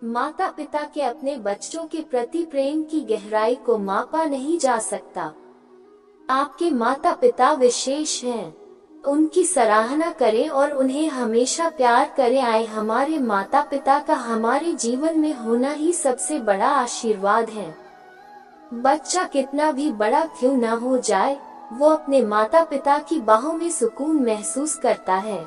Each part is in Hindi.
माता पिता के अपने बच्चों के प्रति प्रेम की गहराई को मापा नहीं जा सकता। आपके माता पिता विशेष हैं। उनकी सराहना करें और उन्हें हमेशा प्यार करें। आए हमारे माता पिता का हमारे जीवन में होना ही सबसे बड़ा आशीर्वाद है। बच्चा कितना भी बड़ा क्यों न हो जाए, वो अपने माता पिता की बाहों में सुकून महसूस करता है।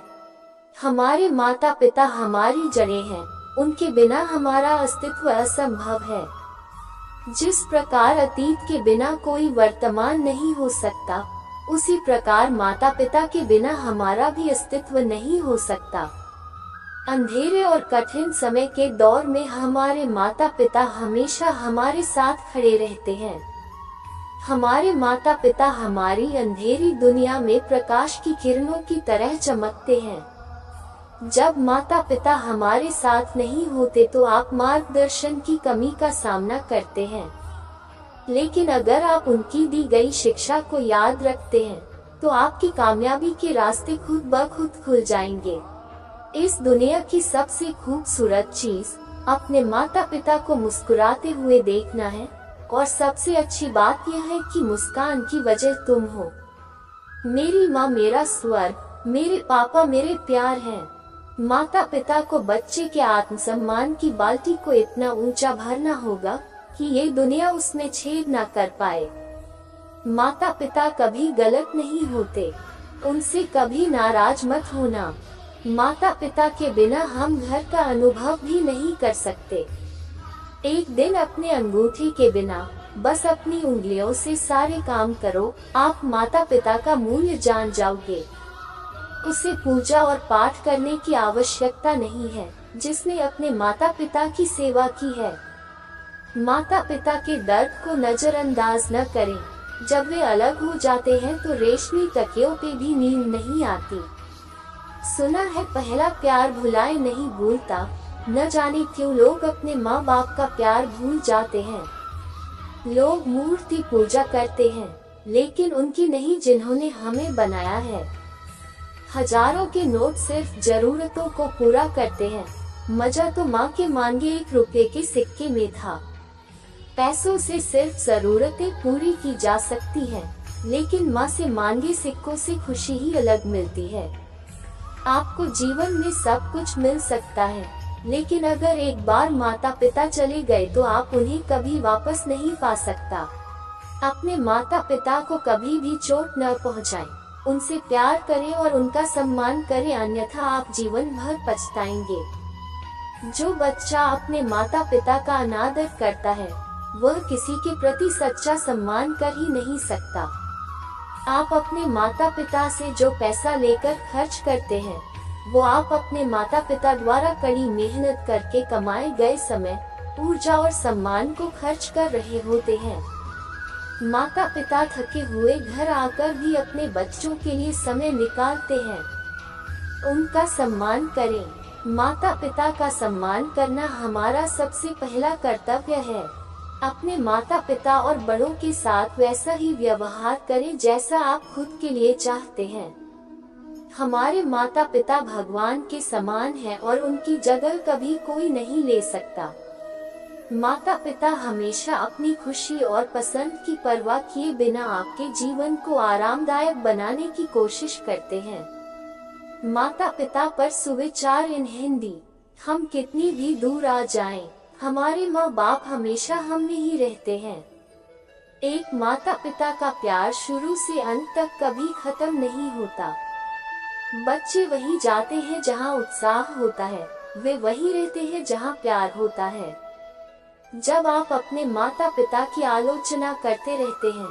हमारे माता पिता हमारी जड़ें हैं, उनके बिना हमारा अस्तित्व असंभव है। जिस प्रकार अतीत के बिना कोई वर्तमान नहीं हो सकता, उसी प्रकार माता पिता के बिना हमारा भी अस्तित्व नहीं हो सकता। अंधेरे और कठिन समय के दौर में हमारे माता पिता हमेशा हमारे साथ खड़े रहते हैं। हमारे माता पिता हमारी अंधेरी दुनिया में प्रकाश की किरणों की तरह चमकते हैं। जब माता पिता हमारे साथ नहीं होते तो आप मार्गदर्शन की कमी का सामना करते हैं, लेकिन अगर आप उनकी दी गई शिक्षा को याद रखते हैं तो आपकी कामयाबी के रास्ते खुद ब खुद खुल जाएंगे। इस दुनिया की सबसे खूबसूरत चीज अपने माता पिता को मुस्कुराते हुए देखना है, और सबसे अच्छी बात यह है कि मुस्कान की वजह तुम हो। मेरी माँ मेरा स्वर्ग, मेरे पापा मेरे प्यार हैं। माता पिता को बच्चे के आत्मसम्मान की बाल्टी को इतना ऊंचा भरना होगा कि ये दुनिया उसमें छेद न कर पाए। माता पिता कभी गलत नहीं होते, उनसे कभी नाराज मत होना। माता पिता के बिना हम घर का अनुभव भी नहीं कर सकते। एक दिन अपने अंगूठे के बिना बस अपनी उंगलियों से सारे काम करो, आप माता पिता का मूल्य जान जाओगे। उसे पूजा और पाठ करने की आवश्यकता नहीं है जिसने अपने माता पिता की सेवा की है। माता पिता के दर्द को नजरअंदाज न करें। जब वे अलग हो जाते हैं तो रेशमी तकियों पे भी नींद नहीं आती। सुना है पहला प्यार भुलाए नहीं भूलता। न जाने क्यों लोग अपने माँ बाप का प्यार भूल जाते हैं। लोग मूर्ति पूजा करते हैं, लेकिन उनकी नहीं जिन्होंने हमें बनाया है। हजारों के नोट सिर्फ जरूरतों को पूरा करते हैं। मजा तो माँ के मांगे 1 रुपए के सिक्के में था। पैसों से सिर्फ जरूरतें पूरी की जा सकती हैं, लेकिन माँ से मांगे सिक्कों से खुशी ही अलग मिलती है। आपको जीवन में सब कुछ मिल सकता है, लेकिन अगर एक बार माता पिता चले गए तो आप उन्हें कभी वापस नहीं पा सकता। अपने माता पिता को कभी भी चोट न पहुँचाएं। उनसे प्यार करें और उनका सम्मान करें, अन्यथा आप जीवन भर पछताएंगे। जो बच्चा अपने माता पिता का अनादर करता है, वह किसी के प्रति सच्चा सम्मान कर ही नहीं सकता। आप अपने माता पिता से जो पैसा लेकर खर्च करते हैं, वो आप अपने माता पिता द्वारा कड़ी मेहनत करके कमाए गए समय, ऊर्जा और सम्मान को खर्च कर रहे होते हैं। माता पिता थके हुए घर आकर भी अपने बच्चों के लिए समय निकालते हैं। उनका सम्मान करें। माता पिता का सम्मान करना हमारा सबसे पहला कर्तव्य है। अपने माता पिता और बड़ों के साथ वैसा ही व्यवहार करें जैसा आप खुद के लिए चाहते हैं। हमारे माता पिता भगवान के समान हैं और उनकी जगह कभी कोई नहीं ले सकता। माता पिता हमेशा अपनी खुशी और पसंद की परवाह किए बिना आपके जीवन को आरामदायक बनाने की कोशिश करते हैं। माता पिता पर सुविचार इन हिंदी। हम कितनी भी दूर आ जाएं, हमारे माँ बाप हमेशा हम में ही रहते हैं। एक माता पिता का प्यार शुरू से अंत तक कभी खत्म नहीं होता। बच्चे वही जाते हैं जहाँ उत्साह होता है, वे वही रहते हैं जहाँ प्यार होता है। जब आप अपने माता पिता की आलोचना करते रहते हैं,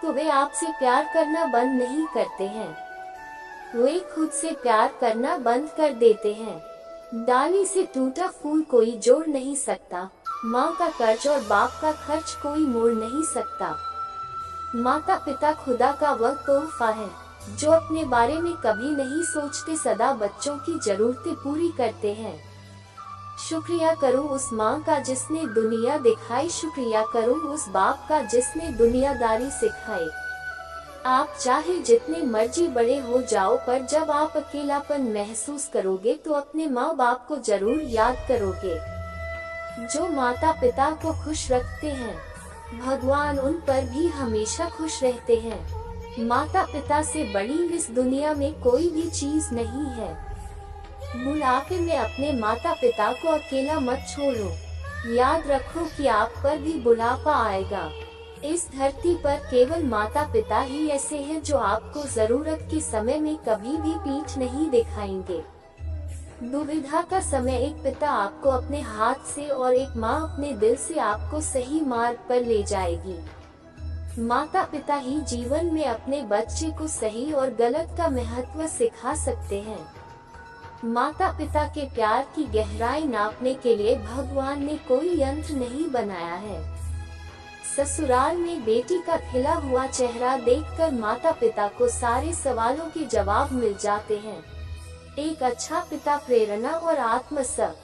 तो वे आपसे प्यार करना बंद नहीं करते हैं, वे खुद से प्यार करना बंद कर देते हैं। डाली से टूटा फूल कोई जोड़ नहीं सकता। माँ का कर्ज और बाप का खर्च कोई मोड़ नहीं सकता। माता पिता खुदा का वह तोहफा है जो अपने बारे में कभी नहीं सोचते, सदा बच्चों की जरूरतें पूरी करते हैं। शुक्रिया करूं उस माँ का जिसने दुनिया दिखाई, शुक्रिया करूं उस बाप का जिसने दुनियादारी सिखाई। आप चाहे जितने मर्जी बड़े हो जाओ, पर जब आप अकेलापन महसूस करोगे तो अपने माँ बाप को जरूर याद करोगे। जो माता पिता को खुश रखते हैं, भगवान उन पर भी हमेशा खुश रहते हैं। माता पिता से बड़ी इस दुनिया में कोई भी चीज नहीं है। बुढ़ापे में अपने माता पिता को अकेला मत छोड़ो। याद रखो कि आप पर भी बुढ़ापा आएगा। इस धरती पर केवल माता पिता ही ऐसे हैं जो आपको जरूरत के समय में कभी भी पीठ नहीं दिखाएंगे। दुविधा का समय एक पिता आपको अपने हाथ से और एक माँ अपने दिल से आपको सही मार्ग पर ले जाएगी। माता पिता ही जीवन में अपने बच्चे को सही और गलत का महत्व सिखा सकते हैं। माता पिता के प्यार की गहराई नापने के लिए भगवान ने कोई यंत्र नहीं बनाया है। ससुराल में बेटी का खिला हुआ चेहरा देखकर माता पिता को सारे सवालों के जवाब मिल जाते हैं। एक अच्छा पिता प्रेरणा और आत्मसक